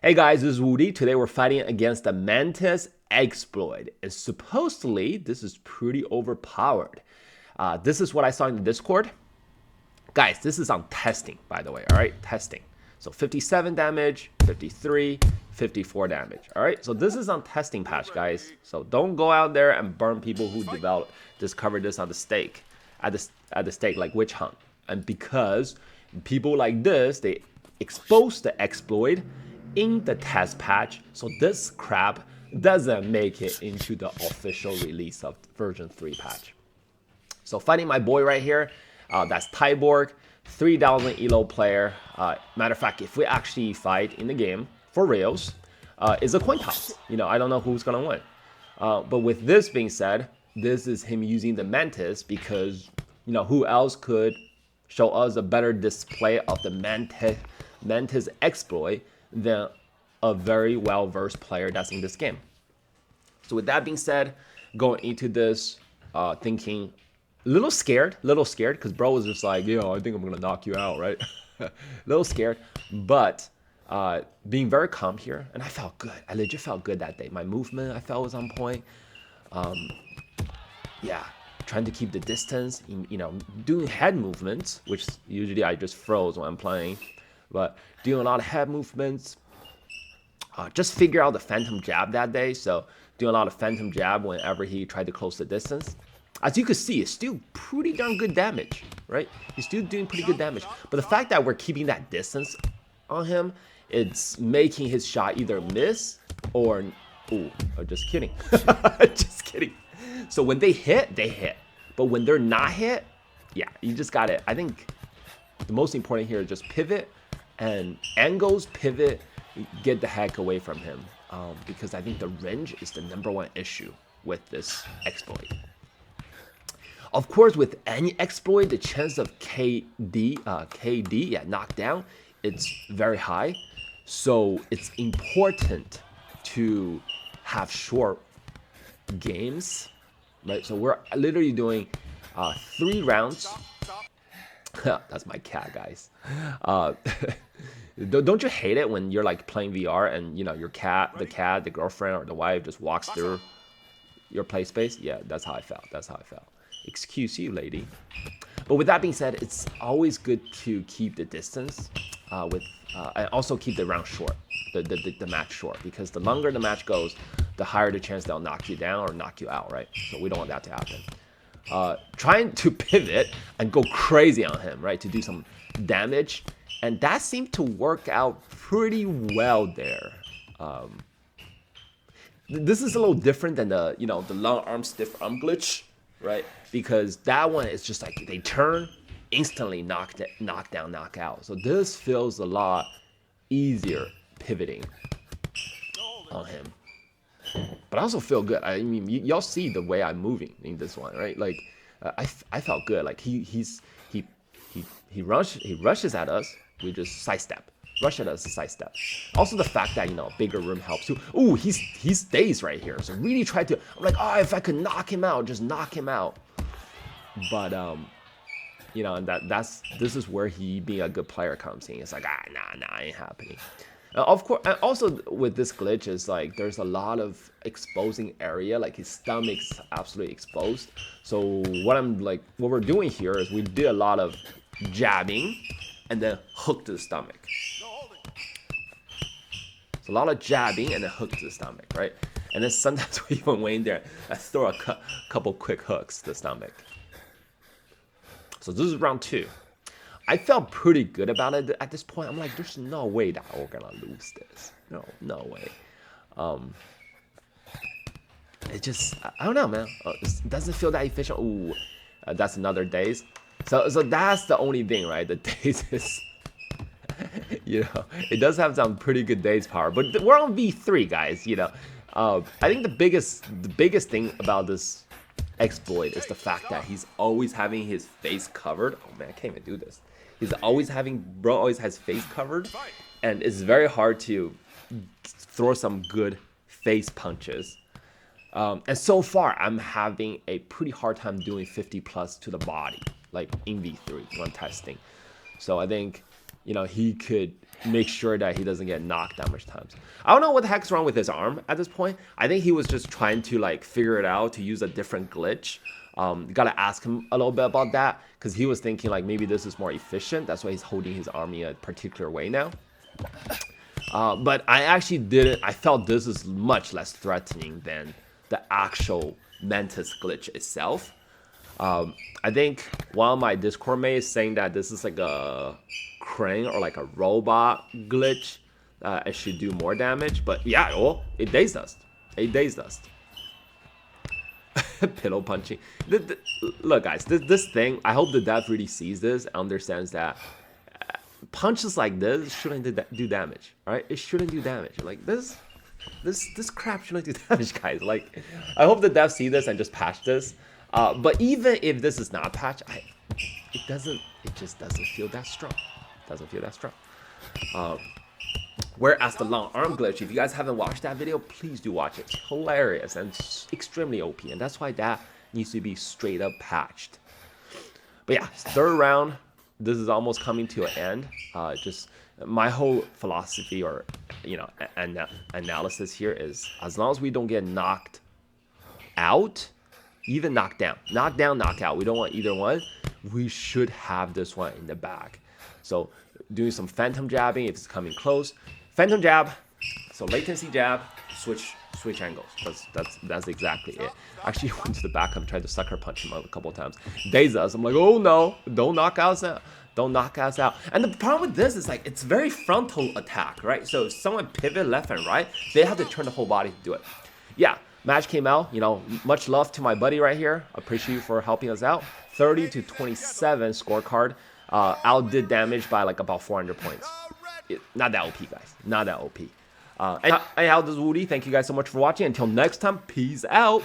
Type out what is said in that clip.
Hey guys, this is Woody. Today we're fighting against the Mantis exploit. And supposedly, this is pretty overpowered. This is what I saw in the Discord. Guys, this is on testing, by the way, all right? Testing. So 57 damage, 53, 54 damage, all right? So this is on testing patch, guys. So don't go out there and burn people who discovered this on the stake, at the stake like witch hunt. And because people like this, they expose the exploit in the test patch, so this crap doesn't make it into the official release of version 3 patch. So fighting my boy right here, that's Tyborg, 3000 elo player. Matter of fact, if we actually fight in the game for reals, it's a coin toss. I don't know who's gonna win. But with this being said, this is him using the Mantis because who else could show us a better display of the Mantis exploit than a very well-versed player that's in this game. So with that being said, going into this thinking a little scared because bro was just like, I think I'm gonna knock you out, right? A little scared, but being very calm here, and I felt good. I legit felt good that day. My movement I felt was on point. Yeah, trying to keep the distance, doing head movements, which usually I just froze when I'm playing, but doing a lot of head movements. Just figure out the phantom jab that day, so doing a lot of phantom jab whenever he tried to close the distance. As you can see, it's still pretty darn good damage, right? He's still doing pretty good damage, but the fact that we're keeping that distance on him, it's making his shot either miss or, just kidding. Just kidding. So when they hit, they hit. But when they're not hit, yeah, you just got it. I think the most important here is just pivot and angles, pivot, get the heck away from him. Because I think the range is the #1 issue with this exploit. Of course, with any exploit, the chance of KD, knockdown, it's very high. So it's important to have short games, right? So we're literally doing 3 rounds. That's my cat, guys. Don't you hate it when you're like playing VR and your cat, the girlfriend or the wife just walks through your play space? Yeah, that's how I felt. Excuse you, lady. But with that being said, it's always good to keep the distance and also keep the round short, the match short, because the longer the match goes, the higher the chance they'll knock you down or knock you out, right? So we don't want that to happen. Trying to pivot and go crazy on him, right, to do some damage, and that seemed to work out pretty well there. This is a little different than the the long arm stiff arm glitch, right? Because that one is just like they turn, instantly knock down, knock out. So this feels a lot easier pivoting on him. But I also feel good. I mean, y'all see the way I'm moving in this one, right? Like, I felt good. Like he rushes at us. We just sidestep. Rush at us, sidestep. Also the fact that bigger room helps too. Ooh, he stays right here. So really try to. I'm like, if I could knock him out, just knock him out. But and this is where he being a good player comes in. It's like nah, ain't happening. Of course, and also with this glitch is like there's a lot of exposing area, like his stomach's absolutely exposed. So what we're doing here is we did a lot of jabbing and then hook to the stomach. So a lot of jabbing and then hook to the stomach, right? And then sometimes we even went in there and throw a couple quick hooks to the stomach. So this is round 2. I felt pretty good about it at this point. I'm like, there's no way that we're gonna lose this. No way. It just, I don't know, man. It doesn't feel that efficient. Ooh, that's another days. So that's the only thing, right? The days is, it does have some pretty good days power, but we're on V3, guys. I think the biggest thing about this exploit is the fact that he's always having his face covered. Oh man, I can't even do this. Bro always has face covered, and it's very hard to throw some good face punches. And so far, I'm having a pretty hard time doing 50 plus to the body, like in V3 when testing. So I think, he could make sure that he doesn't get knocked that much times. I don't know what the heck's wrong with his arm at this point. I think he was just trying to like figure it out to use a different glitch. Gotta ask him a little bit about that because he was thinking like maybe this is more efficient. That's why he's holding his army a particular way now. But I actually didn't. I felt this is much less threatening than the actual Mantis glitch itself. I think one of my Discord mates is saying that this is like a crane or like a robot glitch. It should do more damage, but yeah, oh, it dazed us. It dazed us. Pillow punching. Look, guys, this thing. I hope the dev really sees this, and understands that punches like this shouldn't do damage. All right, it shouldn't do damage. Like this crap shouldn't do damage, guys. Like, I hope the devs see this and just patch this. But even if this is not patched, it just doesn't feel that strong. Doesn't feel that strong. Whereas the long arm glitch, if you guys haven't watched that video, please do watch it. It's hilarious and extremely OP, and that's why that needs to be straight up patched. But yeah, third round. This is almost coming to an end. Just my whole philosophy, or analysis here is, as long as we don't get knocked out, even knocked down, knockout, we don't want either one. We should have this one in the bag. So doing some phantom jabbing if it's coming close, phantom jab, so latency jab, switch angles. That's exactly it. Actually went to the back and tried to sucker punch him a couple of times. Daze us. I'm like, oh no, don't knock us out. Don't knock us out. And the problem with this is like it's very frontal attack, right? So if someone pivot left and right, they have to turn the whole body to do it. Yeah, match came out. Much love to my buddy right here. Appreciate you for helping us out. 30-27 scorecard. Outdid damage by like about 400 points. Not that OP, guys. Not that OP. Anyhow, this is Woody. Thank you guys so much for watching. Until next time, peace out.